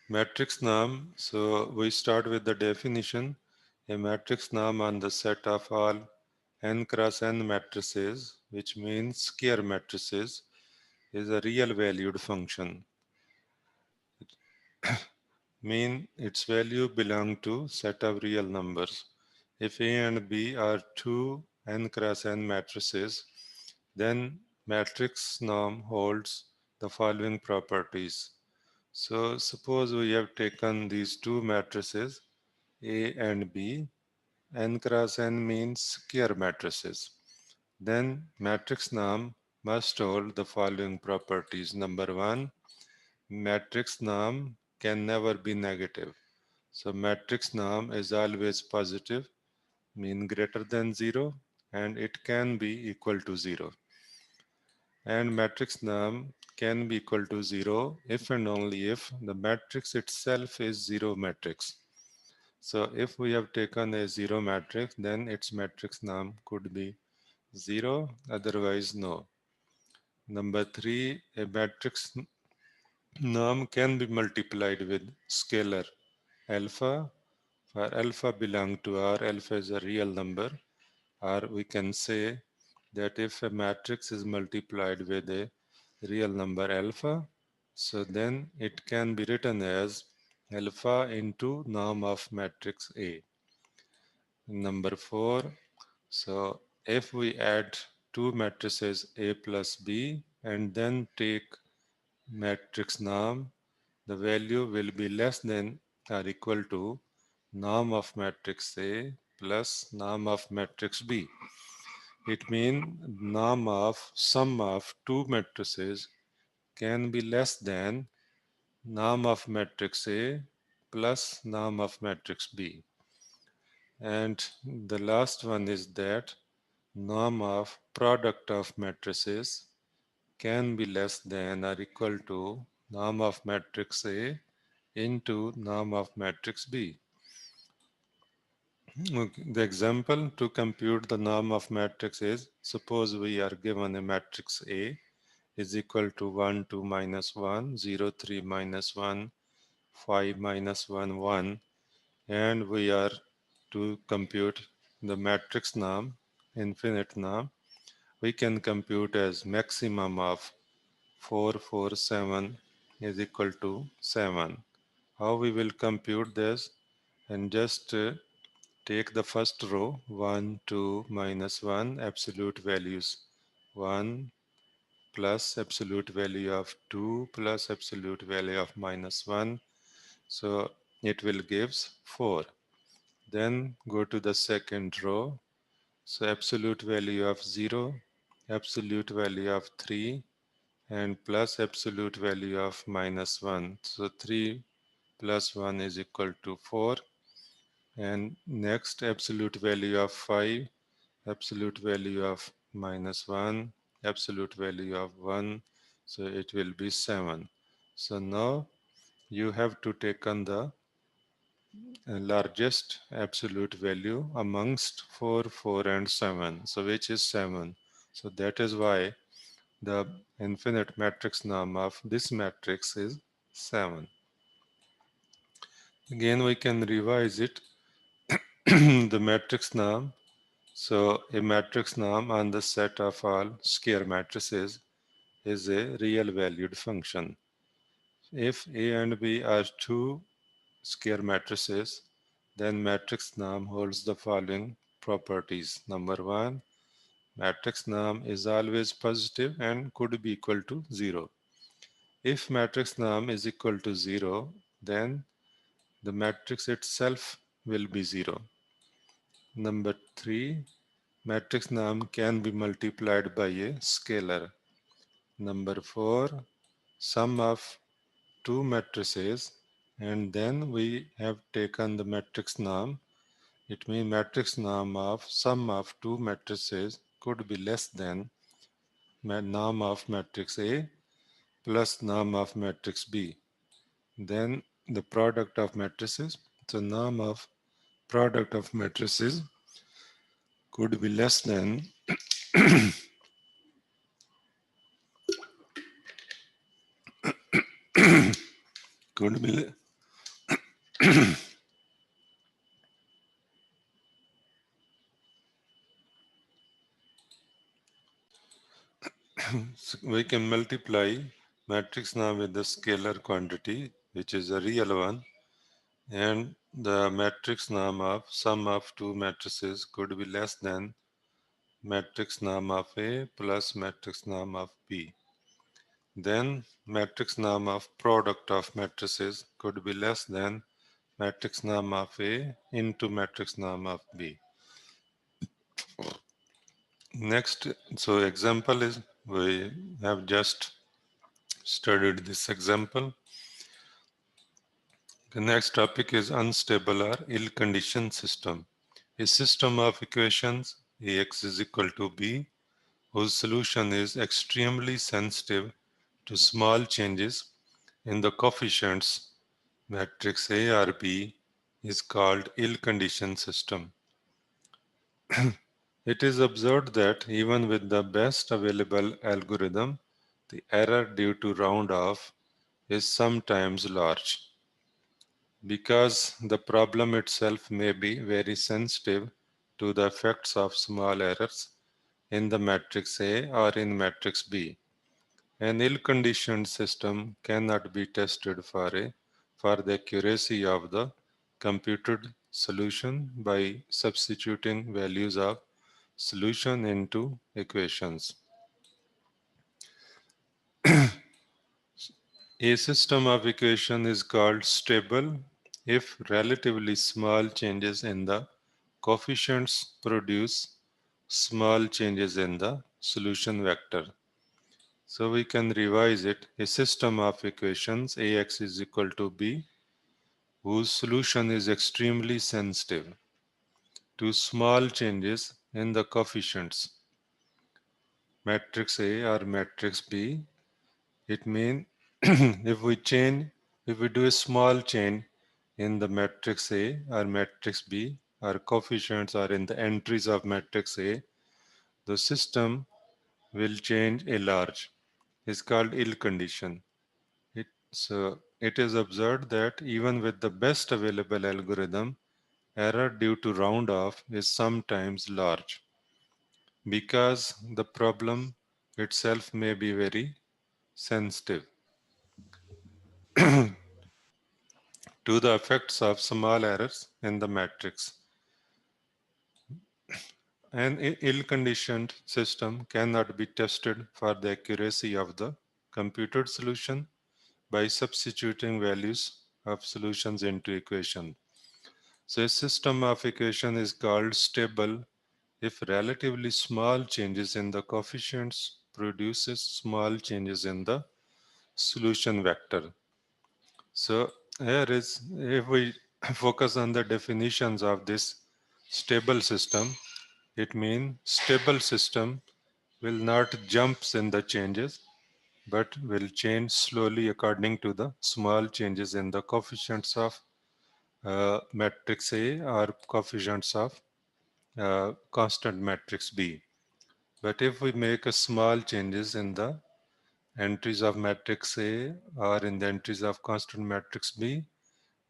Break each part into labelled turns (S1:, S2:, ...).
S1: Matrix norm. So we start with the definition. A matrix norm on the set of all n cross n matrices, which means square matrices, is a real valued function. Mean its value belong to set of real numbers. If A and B are two n cross n matrices, then matrix norm holds the following properties. So suppose we have taken these two matrices A and B. N cross n means square matrices. Then matrix norm must hold the following properties. Number one, matrix norm can never be negative. So matrix norm is always positive, mean greater than 0, and it can be equal to 0. And matrix norm can be equal to 0 if and only if the matrix itself is 0 matrix. So if we have taken a 0 matrix, then its matrix norm could be 0, otherwise no. Number 3, a matrix norm can be multiplied with scalar alpha, for alpha belong to R, alpha is a real number, or we can say that if a matrix is multiplied with a real number alpha, so then it can be written as alpha into norm of matrix A. Number 4, so if we add two matrices A plus B and then take matrix norm, the value will be less than or equal to norm of matrix A plus norm of matrix B. It means norm of sum of two matrices can be less than norm of matrix A plus norm of matrix B. And the last one is that norm of product of matrices can be less than or equal to norm of matrix A into norm of matrix B. Okay, the example to compute the norm of matrix is, suppose we are given a matrix A is equal to 1, 2, minus 1, 0, 3, minus 1, 5, minus 1, 1, and we are to compute the matrix norm, infinite norm. We can compute as maximum of 4, 4, 7 is equal to 7. How we will compute this? And just take the first row, 1, 2, minus 1, absolute values 1 plus absolute value of 2 plus absolute value of minus 1. So it will gives 4. Then go to the second row. So absolute value of 0, absolute value of 3, and plus absolute value of minus 1. So 3 plus 1 is equal to 4. And next absolute value of 5, absolute value of minus 1, absolute value of 1. So it will be 7. So now you have to take on the largest absolute value amongst 4, 4 and 7. So which is 7. So that is why the infinite matrix norm of this matrix is 7. Again we can revise it. The matrix norm. So a matrix norm on the set of all square matrices is a real valued function. If A and B are two square matrices, then matrix norm holds the following properties. Number one, matrix norm is always positive and could be equal to 0. If matrix norm is equal to 0, then the matrix itself will be 0. Number 3, matrix norm can be multiplied by a scalar. Number 4, sum of two matrices, and then we have taken the matrix norm. It means matrix norm of sum of two matrices could be less than norm of matrix A plus norm of matrix B. Then the product of matrices, so norm of product of matrices could be less than could be So we can multiply matrix now with the scalar quantity, which is a real one, and the matrix name of sum of two matrices could be less than matrix name of A plus matrix name of B. Then matrix name of product of matrices could be less than matrix name of A into matrix name of B. Next, so example is we have just studied this example. The next topic is unstable or ill-conditioned system. A system of equations Ax is equal to B whose solution is extremely sensitive to small changes in the coefficients matrix A or B is called ill-conditioned system. It is observed that even with the best available algorithm, the error due to round off is sometimes large. Because the problem itself may be very sensitive to the effects of small errors in the matrix A or in matrix B. An ill-conditioned system cannot be tested for the accuracy of the computed solution by substituting values of solution into equations. A system of equation is called stable if relatively small changes in the coefficients produce small changes in the solution vector. So we can revise it. A system of equations Ax is equal to B whose solution is extremely sensitive to small changes in the coefficients matrix A or matrix B. It means if we do a small change in the matrix A or matrix B, or coefficients are in the entries of matrix A, the system will change a large. It's called ill condition. It is observed that even with the best available algorithm, error due to round off is sometimes large because the problem itself may be very sensitive to the effects of small errors in the matrix. An ill-conditioned system cannot be tested for the accuracy of the computed solution by substituting values of solutions into equation. So a system of equation is called stable if relatively small changes in the coefficients produces small changes in the solution vector. So here is, if we focus on the definitions of this stable system, it means stable system will not jumps in the changes, but will change slowly according to the small changes in the coefficients of matrix A or coefficients of constant matrix B. But if we make a small changes in the entries of matrix A or in the entries of constant matrix B,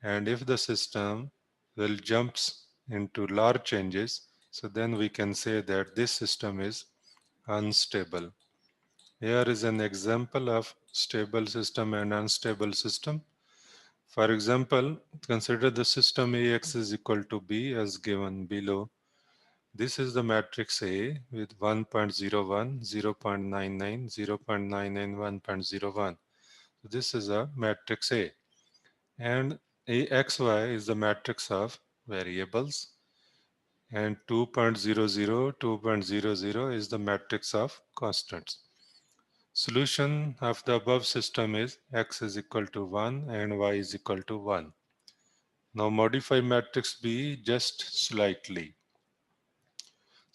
S1: and if the system will jumps into large changes, so then we can say that this system is unstable. Here is an example of stable system and unstable system. For example, consider the system Ax is equal to B as given below. This is the matrix A with 1.01, 0.99, 0.99, 1.01. This is a matrix A. And AXY is the matrix of variables. And 2.00, 2.00 is the matrix of constants. Solution of the above system is x is equal to 1 and y is equal to 1. Now modify matrix B just slightly.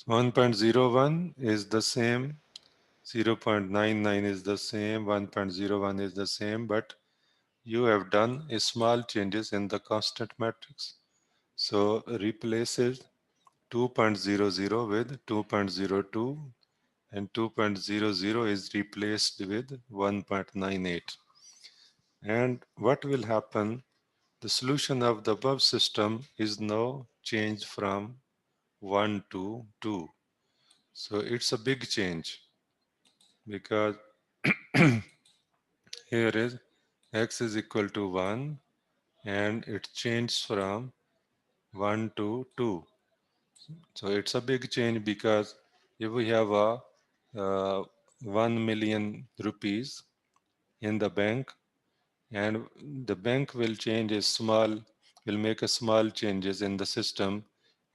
S1: 1.01 is the same, 0.99 is the same, 1.01 is the same, but you have done a small changes in the constant matrix. So replaces 2.00 with 2.02 and 2.00 is replaced with 1.98. And what will happen The solution of the above system is now changed from 1 to 2. So it's a big change because here is x is equal to 1 and it changed from 1 to 2. So it's a big change because if we have a 1 million rupees in the bank and the bank will change a small, will make a small changes in the system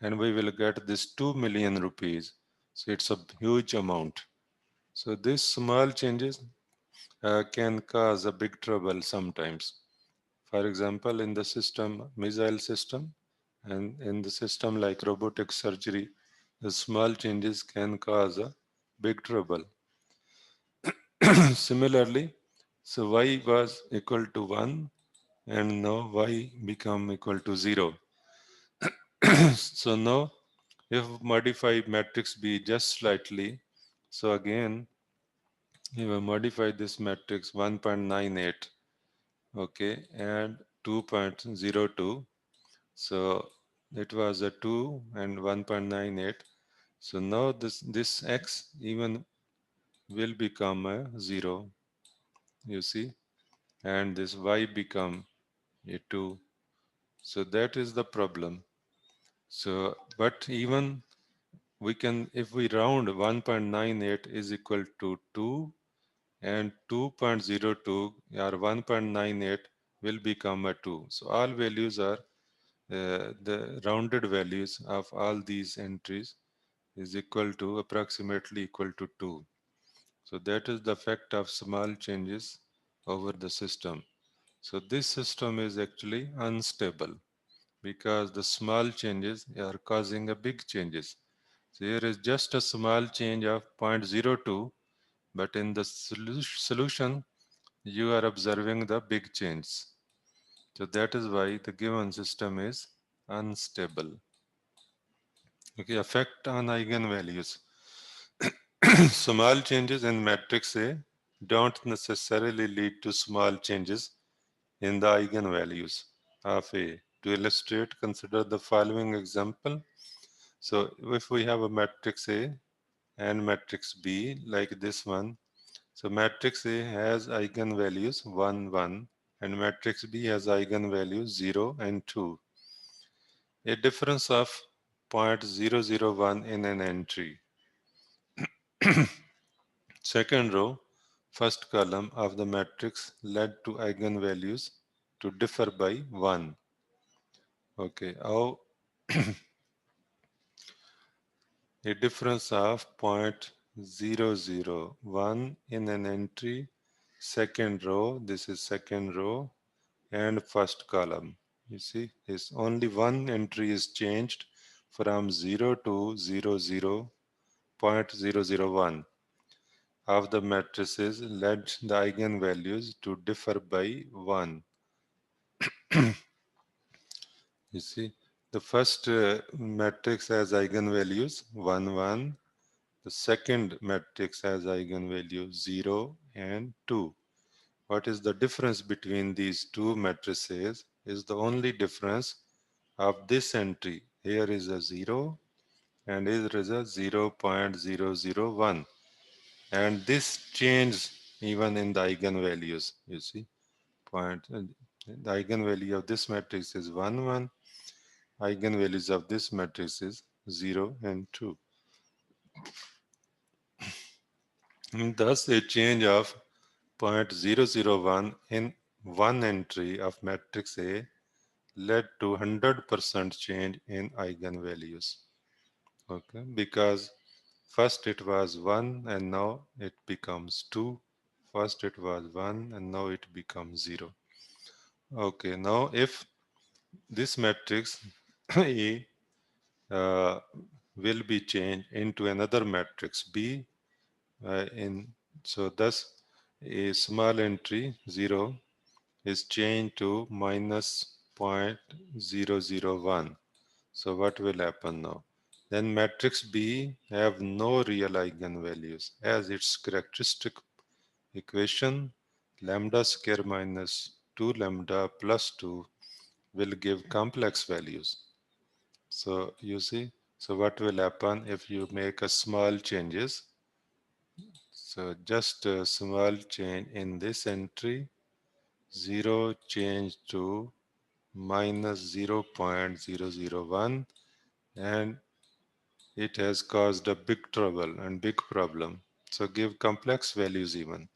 S1: and we will get this 2 million rupees. So it's a huge amount. So these small changes can cause a big trouble sometimes. For example, in the system, missile system, and in the system like robotic surgery, the small changes can cause a big trouble. Similarly, so y was equal to 1 and now y become equal to 0. So now if modify matrix B just slightly, so again we will modify this matrix 1.98, okay, and 2.02. So it was a 2 and 1.98. So now this x even will become a 0, you see, and this y become a 2. So that is the problem. So but even we can, if we round 1.98 is equal to 2 and 2.02 or 1.98 will become a 2. So all values are the rounded values of all these entries is equal to approximately equal to 2. So that is the effect of small changes over the system. So this system is actually unstable because the small changes are causing a big changes. So here is just a small change of 0.02, but in the solution you are observing the big change. So that is why the given system is unstable. Okay, effect on eigenvalues. Small changes in matrix A don't necessarily lead to small changes in the eigenvalues of A. To illustrate, consider the following example. So if we have a matrix A and matrix B like this one, so matrix A has eigenvalues 1, 1 and matrix B has eigenvalues 0 and 2. A difference of 0.001 in an entry. Second row, first column of the matrix led to eigenvalues to differ by 1. Okay, how a difference of 0.001 in an entry, second row, this is second row, and first column. You see, is only one entry is changed from 0 to 0.001 of the matrices led the eigenvalues to differ by 1. You see, the first matrix has eigenvalues 1, 1. The second matrix has eigenvalues 0 and 2. What is the difference between these two matrices is the only difference of this entry. Here is a 0 and here is a 0.001. And this changes even in the eigenvalues. You see, the eigenvalue of this matrix is 1, 1. Eigenvalues of this matrix is 0 and 2. And thus, a change of 0.001 in one entry of matrix A led to 100% change in eigenvalues. Okay, because first it was 1 and now it becomes 2. First it was 1 and now it becomes 0. Okay, now if this matrix A uh, will be changed into another matrix B in, so thus a small entry 0 is changed to minus 0.001. So what will happen now? Then matrix B have no real eigenvalues as its characteristic equation lambda square minus 2 lambda plus 2 will give complex values. So you see, so what will happen if you make a small changes? So just a small change in this entry, 0 change to minus 0.001, and it has caused a big trouble and big problem. So give complex values even.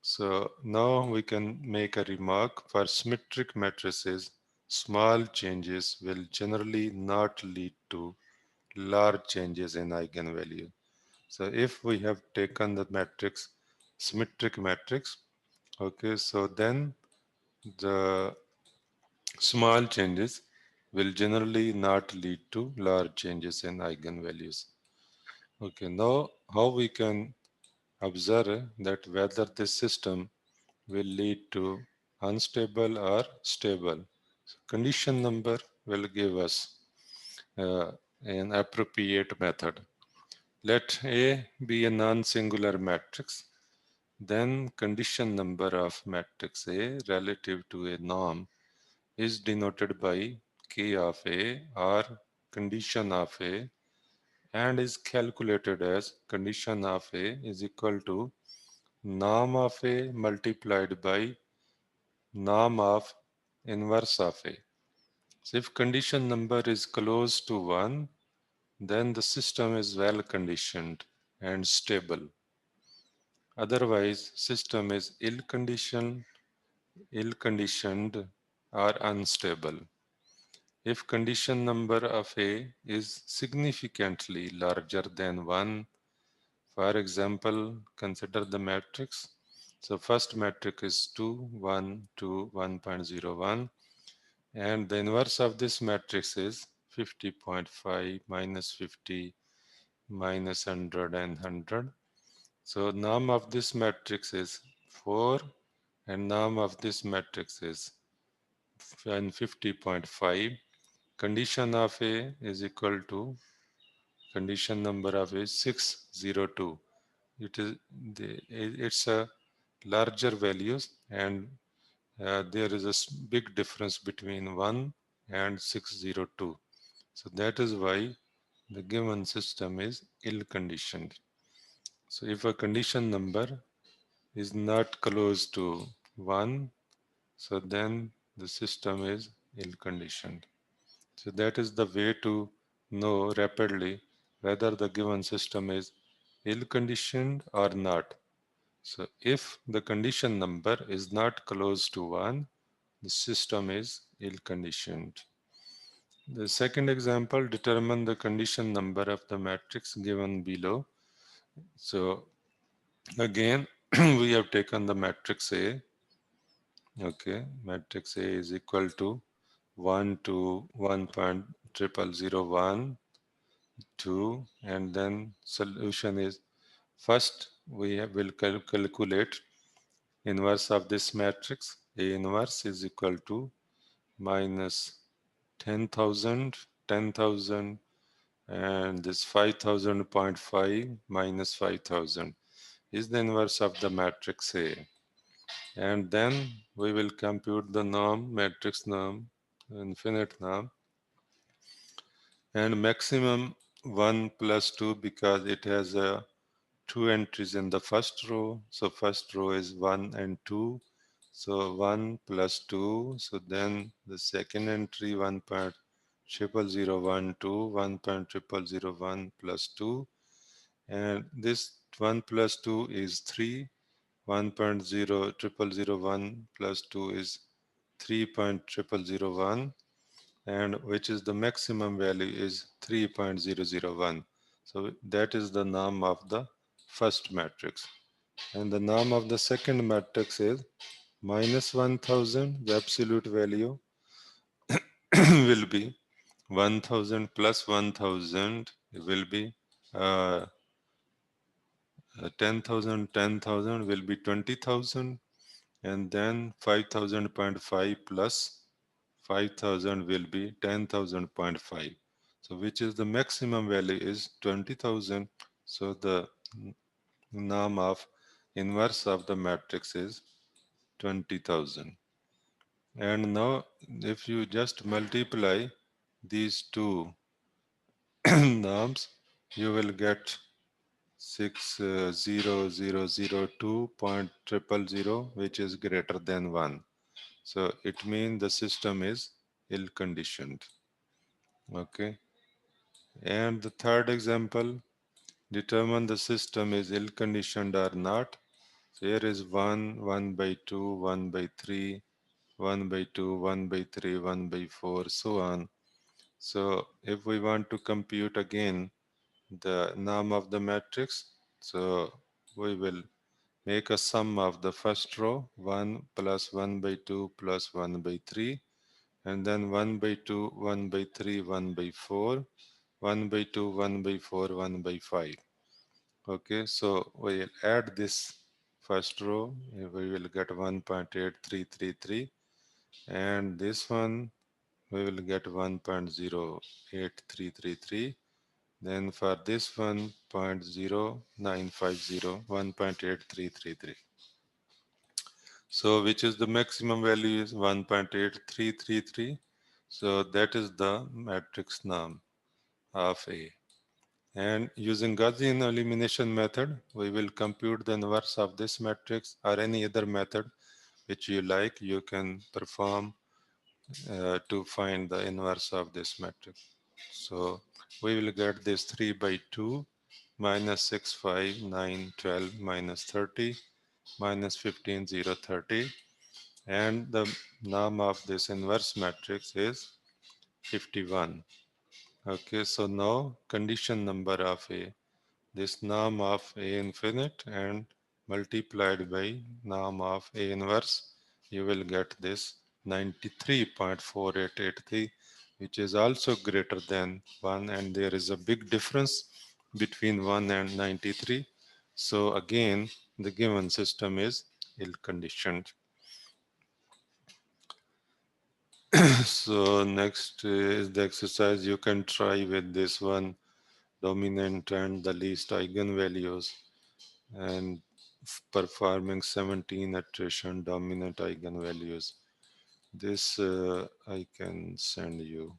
S1: So now we can make a remark. For symmetric matrices, small changes will generally not lead to large changes in eigenvalue. So if we have taken the matrix, symmetric matrix, okay, so then the small changes will generally not lead to large changes in eigenvalues. Okay, now how we can observe that whether this system will lead to unstable or stable. So condition number will give us an appropriate method. Let A be a non-singular matrix, then condition number of matrix A relative to a norm is denoted by K of A or condition of A and is calculated as condition of A is equal to norm of A multiplied by norm of inverse of A. So if condition number is close to 1, then the system is well conditioned and stable. Otherwise, system is ill-conditioned or unstable. If condition number of A is significantly larger than 1, for example, consider the matrix. So first matrix is 2, 1, 2, 1.01, and the inverse of this matrix is 50.5 minus 50 minus 100 and 100. So norm of this matrix is 4 and norm of this matrix is 50.5. Condition of A is equal to condition number of A is 602. It's a larger values, and there is a big difference between 1 and 602. So that is why the given system is ill conditioned. So if a condition number is not close to 1, so then the system is ill conditioned. So that is the way to know rapidly whether the given system is ill conditioned or not. So if the condition number is not close to 1, the system is ill conditioned. The second example, determine the condition number of the matrix given below. So again, we have taken the matrix A. Okay, matrix A is equal to 1 to 1.0001, 2, and then solution is first will calculate inverse of this matrix. A inverse is equal to minus 10,000, 10,000, and this 5,000.5 minus 5,000 is the inverse of the matrix A. And then we will compute the norm, matrix norm, infinite norm, and maximum 1 plus 2 because it has two entries in the first row. So first row is 1 and 2. So 1 plus 2. So then the second entry 1.00012, 1.00001 plus 2. And this 1 plus 2 is 3. 1.00001 plus 2 is 3.0001, and which is the maximum value is 3.001. So that is the norm of the first matrix. And the norm of the second matrix is minus 1000. The absolute value will be 1000 plus 1000 will be uh, 10,000, 10,000 will be 20,000, and then 5,000.5 plus 5,000 will be 10,000.5. So which is the maximum value is 20,000. So the norm of inverse of the matrix is 20,000. And now if you just multiply these two norms, you will get 60002.000, which is greater than 1. So it means the system is ill conditioned. Okay. And the third example, determine the system is ill conditioned or not. So here is 1, 1 by 2, 1 by 3, 1 by 2, 1 by 3, 1 by 4, so on. So if we want to compute again the norm of the matrix, so we will make a sum of the first row, 1 plus 1 by 2 plus 1 by 3, and then 1 by 2, 1 by 3, 1 by 4, 1 by 2, 1 by 4, 1 by 5. Okay, so we'll add this first row, we will get 1.8333, and this one we will get 1.08333. Then for this one, 0.0950, 1.8333. So which is the maximum value is 1.8333. So that is the matrix norm of A. And using Gaussian elimination method, we will compute the inverse of this matrix, or any other method which you like, you can perform to find the inverse of this matrix. So we will get this 3 by 2 minus 6, 5, 9, 12, minus 30, minus 15, 0, 30. And the norm of this inverse matrix is 51. Okay, so now condition number of A, this norm of A infinite and multiplied by norm of A inverse, you will get this 93.4883, which is also greater than 1, and there is a big difference between 1 and 93. So again, the given system is ill conditioned. So next is the exercise you can try with this one, dominant and the least eigenvalues, and performing 17 iteration dominant eigenvalues. This I can send you.